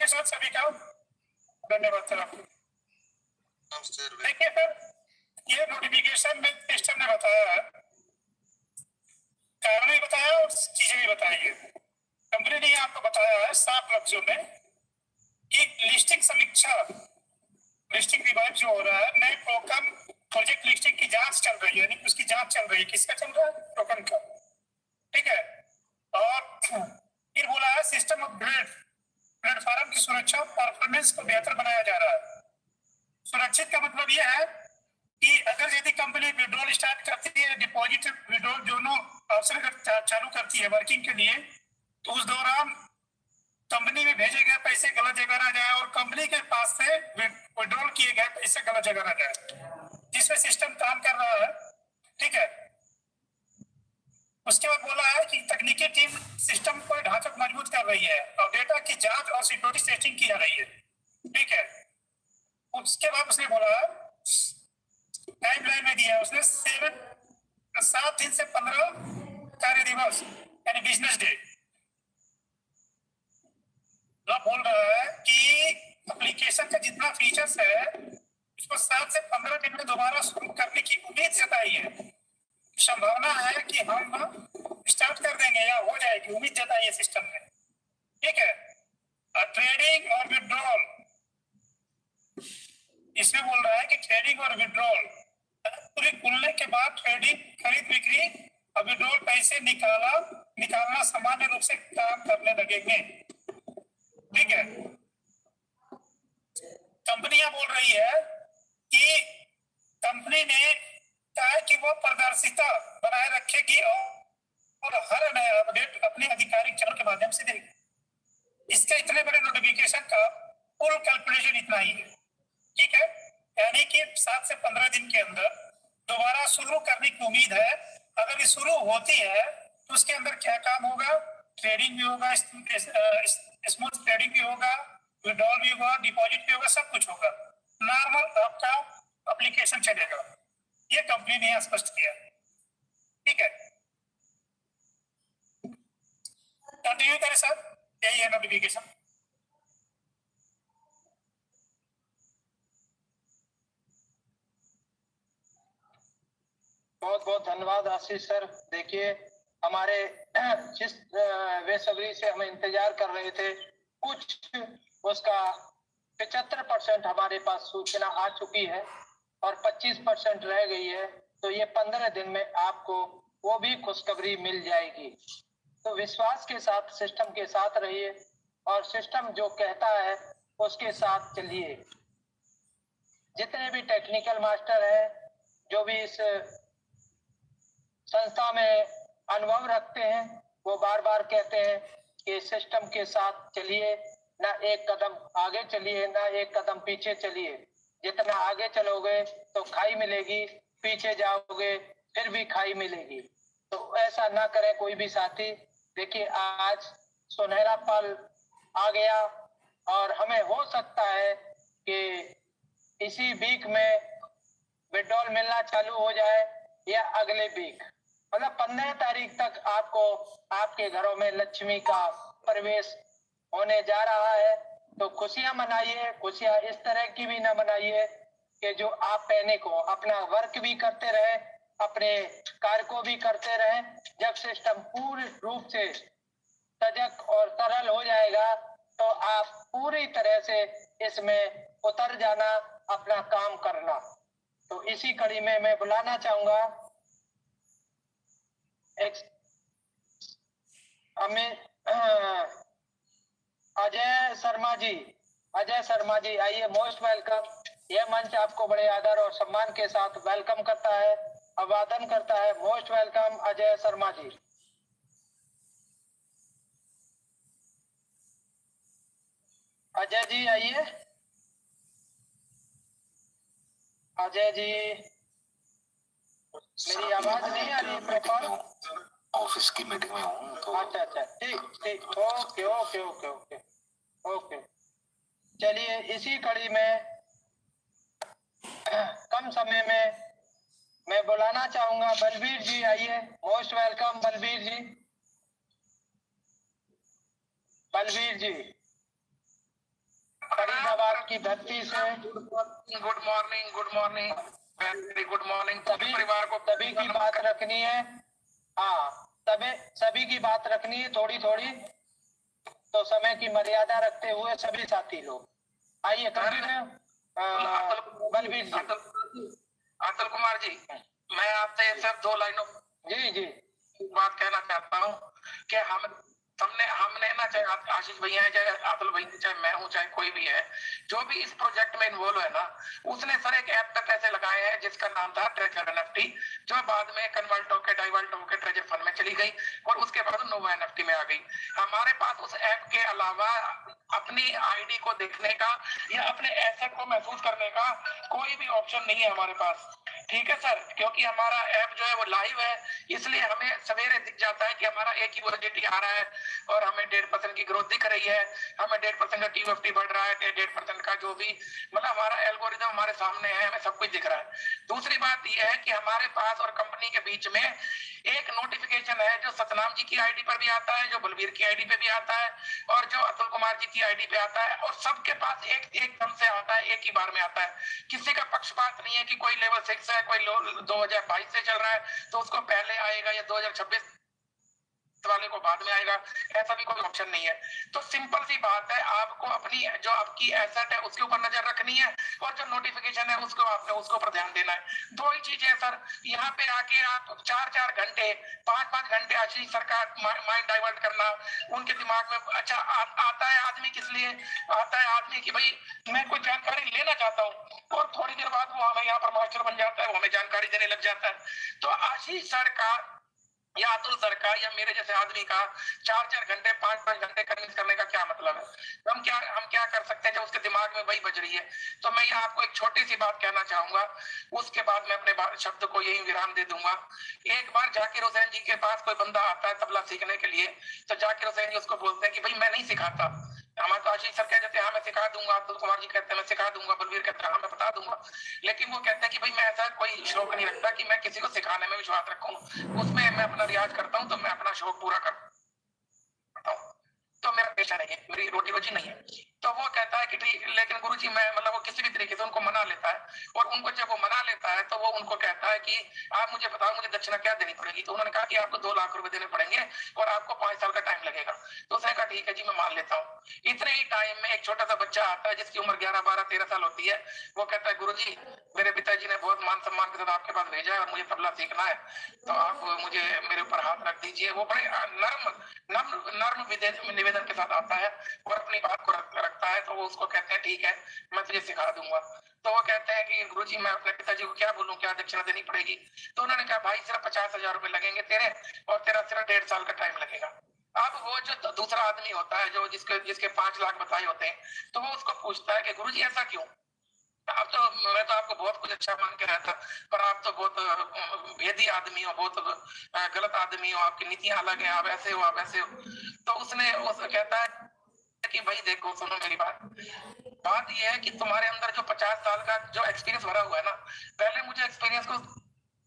के साथ सभी का धन्यवाद सर आपको। देखिए सर, ये नोटिफिकेशन में सिस्टम ने बताया है, कारण भी बताया और चीजें भी बताई है। कंपनी ने आपको बताया है साफ लफ्जों में कि लिस्टिंग समीक्षा, लिस्टिंग रिवाइव जो हो रहा है, नए टोकन प्रोजेक्ट लिस्टिंग की जांच चल रही है, यानी उसकी जांच चल रही है। किसका चल रहा है? टोकन का, ठीक है। और फिर बोला है सिस्टम अपग्रेड, प्लेटफॉर्म की सुरक्षा परफॉर्मेंस को बेहतर बनाया जा रहा है। सुरक्षित का मतलब यह है कि अगर यदि कंपनी विड्रॉल स्टार्ट करती है, डिपॉजिट विड्रॉल दोनों ऑप्शन चालू करती है वर्किंग के लिए, तो उस दौरान कंपनी में भेजे गए पैसे गलत जगह ना जाए और कंपनी के पास से विड्रॉल किए गए पैसे गलत जगह ना जाए, जिसमें सिस्टम काम कर रहा है, ठीक है। उसके बाद बोला है कि तकनीकी टीम सिस्टम को ढांचा मजबूत कर रही है और डेटा की जांच और सिक्योरिटी टेस्टिंग की जा रही है, ठीक है। उसके बाद उसने बोला टाइमलाइन में दिया उसने 7 दिन से 15 कार्य दिवस यानी बिजनेस डे। बोल रहा है कि एप्लीकेशन का जितना फीचर्स है उसको 7 से 15 दिन में दोबारा शुरू करने की उम्मीद जताई है। संभावना है कि हम स्टार्ट कर देंगे या हो जाएगी, उम्मीद जताई है सिस्टम ने, ठीक है। ट्रेडिंग और विड्रॉल, इसमें बोल रहा है कि ट्रेडिंग और विड्रॉल पूरी खुलने के बाद ट्रेडिंग, खरीद बिक्री और विड्रॉल पैसे निकालना सामान्य रूप से काम करने लगेंगे, ठीक है। कंपनियां बोल रही है कि कंपनी ने कहा कि वो पारदर्शिता बनाए रखेगी और हर नया अपडेट अपने आधिकारिक चैनल के माध्यम से देगी। इसके इतने बड़े नोटिफिकेशन का फुल कैलकुलेशन इतना ही है, ठीक है। यानी कि 7 से 15 दिन के अंदर दोबारा शुरू करने की उम्मीद है। अगर ये शुरू होती है तो उसके अंदर क्या काम होगा? ट्रेडिंग भी होगा, स्मूथ ट्रेडिंग भी होगा, विड्रॉल भी होगा, डिपॉजिट भी होगा, सब कुछ होगा। नॉर्मल आपका एप्लीकेशन चलेगा, ये कंपनी ने स्पष्ट किया, ठीक है। कंटिन्यू करें सर, यही है नोटिफिकेशन। बहुत बहुत धन्यवाद आशीष सर। देखिए हमारे जिस बेसब्री से हम इंतजार कर रहे थे, कुछ उसका 75% हमारे पास सूचना आ चुकी है और 25% रह गई है। तो ये 15 दिन में आपको वो भी खुशखबरी मिल जाएगी। तो विश्वास के साथ सिस्टम के साथ रहिए और सिस्टम जो कहता है उसके साथ चलिए। जितने भी टेक्निकल मास्टर हैं, जो भी इस संस्था में अनुभव रखते हैं, वो बार बार कहते हैं कि सिस्टम के साथ चलिए, ना एक कदम आगे चलिए ना एक कदम पीछे चलिए। जितना आगे चलोगे तो खाई मिलेगी, पीछे जाओगे फिर भी खाई मिलेगी। तो ऐसा ना करे कोई भी साथी। देखिए आज सुनहरा पल आ गया और हमें हो सकता है कि इसी वीक में विड्रॉल मिलना चालू हो जाए या अगले वीक, मतलब 15 तारीख तक आपको आपके घरों में लक्ष्मी का प्रवेश होने जा रहा है। तो खुशियां मनाइए। खुशियां इस तरह की भी ना मनाइए कि जो आप पैनिक हो, अपना वर्क भी करते रहे, अपने कार्य को भी करते रहे। जब सिस्टम पूर्ण रूप से सजग और सरल हो जाएगा तो आप पूरी तरह से इसमें उतर जाना, अपना काम करना। तो इसी कड़ी में मैं बुलाना चाहूंगा अजय शर्मा जी। अजय शर्मा जी आइए, मोस्ट वेलकम। यह मंच आपको बड़े आदर और सम्मान के साथ वेलकम करता है, अभिवादन करता है। Most welcome Ajay Sharma ji. अजय जी आइए। अजय जी, मेरी आवाज नहीं आ रही प्रॉपर? ऑफिस की मीटिंग में हूँ तो। अच्छा अच्छा, ठीक ठीक, okay okay okay okay okay. चलिए इसी कड़ी में कम समय में मैं बुलाना चाहूंगा बलबीर जी। आइए, मोस्ट वेलकम बलबीर जी। बलबीर जी फरीदाबाद की धरती से good morning very good morning सभी परिवार को सभी की बात रखनी है। हाँ, सभी की बात रखनी है थोड़ी थोड़ी, तो समय की मर्यादा रखते हुए सभी साथी लोग आइए बलबीर जी। अतुल कुमार जी, मैं आपसे सिर्फ 2 लाइनों जी जी बात कहना चाहता हूँ कि हमने ना, चाहे आशीष भैया है, चाहे अतुल भैया, चाहे मैं हूँ, चाहे कोई भी है, जो भी इस प्रोजेक्ट में इन्वॉल्व है ना, उसने सर एक ऐप पे पैसे लगाए हैं जिसका नाम था ट्रेजर एनएफटी, जो बाद में कन्वर्ट होकर डाइवर्ट होकर ट्रेजर फंड में चली गई और उसके बाद नोवा एनएफटी में आ गई। हमारे पास उस ऐप के अलावा अपनी आईडी को देखने का या अपने एसेट को महसूस करने का कोई भी ऑप्शन नहीं है हमारे पास। ठीक है सर, क्योंकि हमारा ऐप जो है वो लाइव है, इसलिए हमें सवेरे दिख जाता है कि हमारा एक ही वॉलिडिटी आ रहा है और हमें 1.5% की ग्रोथ दिख रही है, हमें 1.5% का टीएफटी बढ़ रहा है, 1.5% का जो भी मतलब हमारा एल्गोरिदम हमारे सामने है, हमें सब कुछ दिख रहा है। दूसरी बात यह है कि हमारे पास और कंपनी के बीच में एक नोटिफिकेशन है जो सतनाम जी की आईडी पर भी आता है, जो बलबीर की आईडी पे भी आता है और जो अतुल कुमार जी की आईडी पे आता है, और सबके पास एक दम से आता है, एक ही बार में आता है। किसी का पक्षपात नहीं है कि कोई लेवल 6 है, कोई 2022 से चल रहा है तो उसको पहले आएगा या 2026 वाले को बाद में आएगा, ऐसा भी कोई ऑप्शन नहीं है। तो सिंपल सी बात है, आपको अपनी जो आपकी एसेट है उसके ऊपर नजर रखनी है और जो नोटिफिकेशन है उसको आपने उसको पर ध्यान देना है। 2 ही चीजें है सर, यहाँ पे आके आप 4-4 घंटे 5-5 घंटे आशीष सर का माइंड डाइवर्ट करना, उनके दिमाग में अच्छा आता है आदमी किस लिए आता है, आदमी की भाई मैं कोई जानकारी लेना चाहता हूँ, और थोड़ी देर बाद वो हमें यहाँ पर मास्टर बन जाता है, वो हमें जानकारी देने लग जाता है। तो आशीष सर का या अतुल सर का या मेरे जैसे आदमी का 4-4 घंटे 5-5 घंटे कन्विंस करने का क्या मतलब है? हम क्या कर सकते हैं जब उसके दिमाग में वही बज रही है? तो मैं यहाँ आपको एक छोटी सी बात कहना चाहूंगा, उसके बाद मैं अपने शब्द को यही विराम दे दूंगा। एक बार जाकिर हुसैन जी के पास कोई बंदा आता है तबला सीखने के लिए, तो जाकिर हुसैन जी उसको बोलते हैं कि भाई मैं नहीं सिखाता। हमारे तो आशीष सर कह देते हैं हाँ मैं सिखा दूंगा, अतुल कुमार जी कहते हैं मैं सिखा दूंगा, बलबीर कहते हैं हाँ मैं बता दूंगा, लेकिन वो कहते हैं कि भाई मैं ऐसा कोई शौक नहीं रखता कि मैं किसी को सिखाने में विश्वास रखूं, उसमें मैं अपना रियाज करता हूं तो मैं अपना शौक पूरा करता हूं, तो मेरा पेशा नहीं है, मेरी रोटी रोजी नहीं है। तो वो कहता है कि ठीक, लेकिन गुरुजी मैं मतलब वो किसी भी तरीके से उनको मना लेता है, और उनको जब वो मना लेता है तो वो उनको कहता है कि आप मुझे बताओ मुझे दक्षिणा क्या देनी पड़ेगी? तो उन्होंने कहा कि आपको 2 लाख रुपए देने पड़ेंगे और आपको 5 साल का टाइम लगेगा। तो उसने कहा ठीक है जी मैं मान लेता हूँ। इतने ही टाइम में एक छोटा सा बच्चा आता है जिसकी उम्र 11, 12, 13 साल होती है। वो कहता है गुरुजी मेरे पिताजी ने बहुत मान सम्मान के साथ आपके पास भेजा है और मुझे तबला सीखना है, तो आप मुझे मेरे ऊपर हाथ रख दीजिए। वो बड़े नर्म निवेदन के साथ आता है और अपनी बात को रखता है, तो वो उसको कहते हैं ठीक है मैं तुझे सिखा दूंगा। तो वो कहते हैं कि गुरुजी मैं अपने पिताजी को क्या बोलूं, क्या दक्षिणा देनी पड़ेगी? तो उन्होंने कहा भाई सिर्फ 50,000 रुपए लगेंगे तेरे, और तेरा सिर्फ 1.5 साल का टाइम लगेगा। अब वो जो दूसरा आदमी होता है जो जिसके 5 लाख बताए होते हैं, तो वो उसको पूछता है कि गुरुजी ऐसा क्यों? अब तो मैं तो आपको बहुत कुछ अच्छा मान के रहा था, पर आप तो बहुत भेदी आदमी हो, बहुत गलत आदमी हो, आपकी नीतियां अलग है, आप ऐसे हो आप ऐसे हो। तो उसने कहता है कि भाई देखो सुनो मेरी बात यह है कि तुम्हारे अंदर जो 50 साल का जो एक्सपीरियंस भरा हुआ है ना, पहले मुझे एक्सपीरियंस को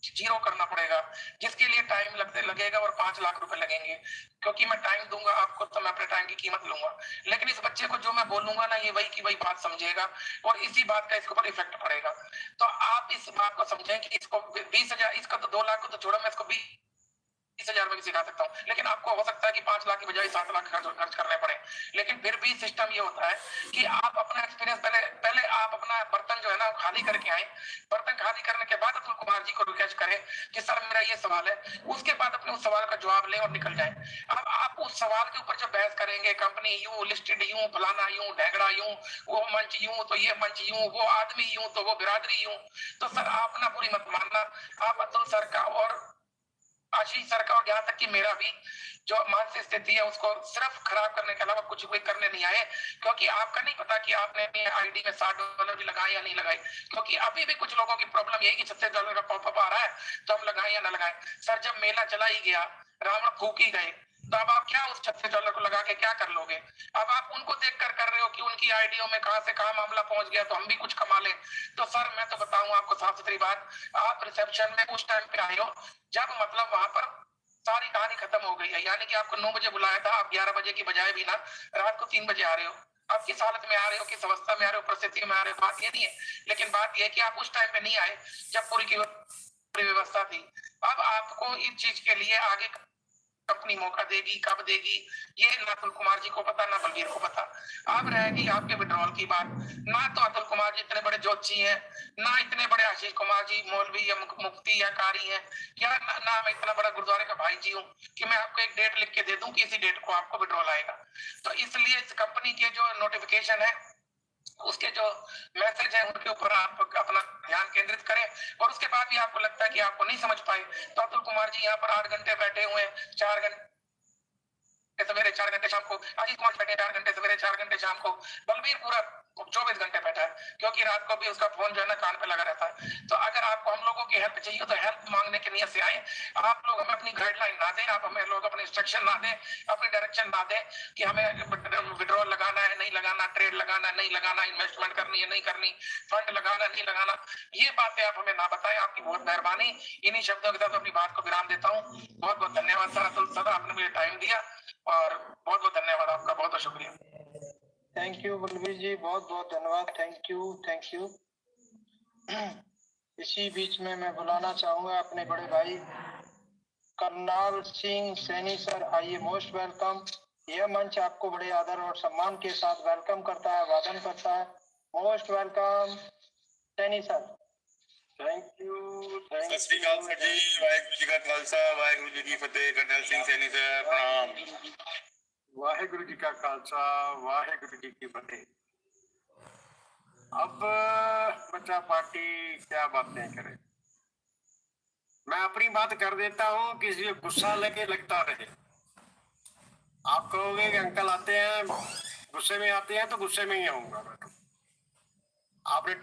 0 करना पड़ेगा, जिसके लिए टाइम लगेगा और 5 लाख रुपए लगेंगे, क्योंकि मैं टाइम दूंगा आपको तो मैं अपने टाइम की कीमत लूंगा। लेकिन इस बच्चे को जो मैं बोलूंगा ना ये वही की वही बात समझेगा और इसी बात का इसके ऊपर इफेक्ट पड़ेगा। तो आप इस बात को समझें कि इसको 20,000, इसका तो 2 लाख को तो छोड़ो, मैं इसको 20,000 में भी सिखा सकता हूँ, लेकिन आपको हो सकता है कि 5 लाख की बजाय 7 लाख खर्च करने पड़े। लेकिन फिर भी सिस्टम ये होता है कि आप अपना एक्सपीरियंस पहले आप अपना बर्तन जो है ना खाली करके आए, बर्तन खाली करने के बाद अतुल कुमार जी को रिक्वेस्ट करें कि सर मेरा ये सवाल है, उसके बाद अपने उस सवाल का जवाब लें और निकल जाए। अब आप उस सवाल के ऊपर जो बहस करेंगे, कंपनी यूं, लिस्टेड यूं, फलाना यूं, ढेगड़ा यूं, वो मंच यूं तो ये मंच यूं, वो आदमी यूं तो वो बिरादरी यूं, तो सर आप ना पूरी मत मानना। आप अतुल सर का और आशीष सर का और यहाँ तक कि मेरा भी जो मानसिक स्थिति है उसको सिर्फ खराब करने के अलावा कुछ कोई करने नहीं आए, क्योंकि आपका नहीं पता कि आपने अपनी आईडी में $60 भी लगाए या नहीं लगाए। क्योंकि अभी भी कुछ लोगों की प्रॉब्लम यही कि $36 का पॉपअप आ रहा है तो हम लगाए या ना लगाए। सर जब मेला चला ही गया, रावण फूक ही गए, तो अब आप क्या उस $36 को लगा के क्या कर लोगे? अब आप उनको देख कर रहे हो कि उनकी आईडियो में कहां से कहां मामला पहुंच गया तो हम भी कुछ कमा लें। तो सर मैं तो बताऊं आपको साफ सुथरी बात, आप रिसेप्शन में उस टाइम पे आए हो जब मतलब वहां पर सारी कहानी खत्म हो गई है, यानी कि आपको 9 बजे बुलाया था, आप 11 बजे की बजाय भी ना रात को 3 बजे आ रहे हो। आप किस हालत में आ रहे हो, किस अवस्था में आ रहे हो, परिस्थिति में आ रहे हो, बात ये नहीं है। लेकिन बात ये है कि आप उस टाइम पे नहीं आए जब पूरी की पूरी व्यवस्था थी। अब आपको इस चीज के लिए आगे कंपनी मौका देगी, कब देगी, ये ना अतुल कुमार जी को पता, ना बलबीर को पता। अब रहेगी आपके विड्रॉल की बात। ना तो अतुल कुमार जी इतने बड़े जोशी हैं, ना इतने बड़े आशीष कुमार जी मौलवी या मुफ्ती या कारी हैं, या ना मैं इतना बड़ा गुरुद्वारे का भाई जी हूँ कि मैं आपको एक डेट लिख के दे दूं कि इसी डेट को आपको विड्रॉल आएगा। तो इसलिए इस कंपनी के जो नोटिफिकेशन है, उसके जो मैसेज है, उनके ऊपर आप अपना ध्यान केंद्रित करें। और उसके बाद भी आपको लगता है कि आपको नहीं समझ पाए, तो अतुल कुमार जी यहाँ पर 8 घंटे बैठे हुए हैं, 4 घंटे सवेरे, 4 घंटे शाम को, आशीष कुमार बैठे 4 घंटे सवेरे, 4 घंटे शाम को, बलबीर पूरा 24 घंटे बैठा है, क्योंकि रात को भी उसका फोन जो है ना कान पे लगा रहता है। तो अगर आपको हम लोगों की हेल्प चाहिए तो हेल्प मांगने की नियत से आए। आप लोग हमें अपनी गाइडलाइन ना दें, आप हमें लोग अपने इंस्ट्रक्शन ना दें, अपनी डायरेक्शन ना दें कि हमें विड्रॉल लगाना है, नहीं लगाना, ट्रेड लगाना है, नहीं लगाना, इन्वेस्टमेंट करनी है, नहीं करनी, फंड लगाना, नहीं लगाना, ये बातें आप हमें ना बताएं। आपकी बहुत मेहरबानी। इन्हीं शब्दों के साथ अपनी बात को विराम देता हूँ। बहुत बहुत धन्यवाद सर अतुल सर, आपने मुझे टाइम दिया, और बहुत बहुत धन्यवाद आपका, बहुत बहुत शुक्रिया। थैंक यू बलबीर जी, बहुत बहुत धन्यवाद। Thank you, thank you. इसी बीच में मैं बुलाना चाहूंगा अपने बड़े भाई करनाल सिंह सैनी सर। आइए, मोस्ट वेलकम। यह मंच आपको बड़े आदर और सम्मान के साथ वेलकम करता है, वादन करता है। Most welcome Saini sir. Thank you, सत श्री अकाल सर जी, वाहिगुरु जी का खालसा, वाहिगुरु जी की फतेह। करनैल सिंह सैनी सर, प्रणाम। वाहिगुरु जी का खालसा, वाहिगुरु जी की फतेह। अब बच्चा पार्टी क्या बातें करे, मैं अपनी बात कर देता हूँ, किसी को गुस्सा लगे लगता रहे। आप कहोगे कि अंकल आते हैं गुस्से में आते हैं, तो गुस्से में ही आऊंगा मैं। आपने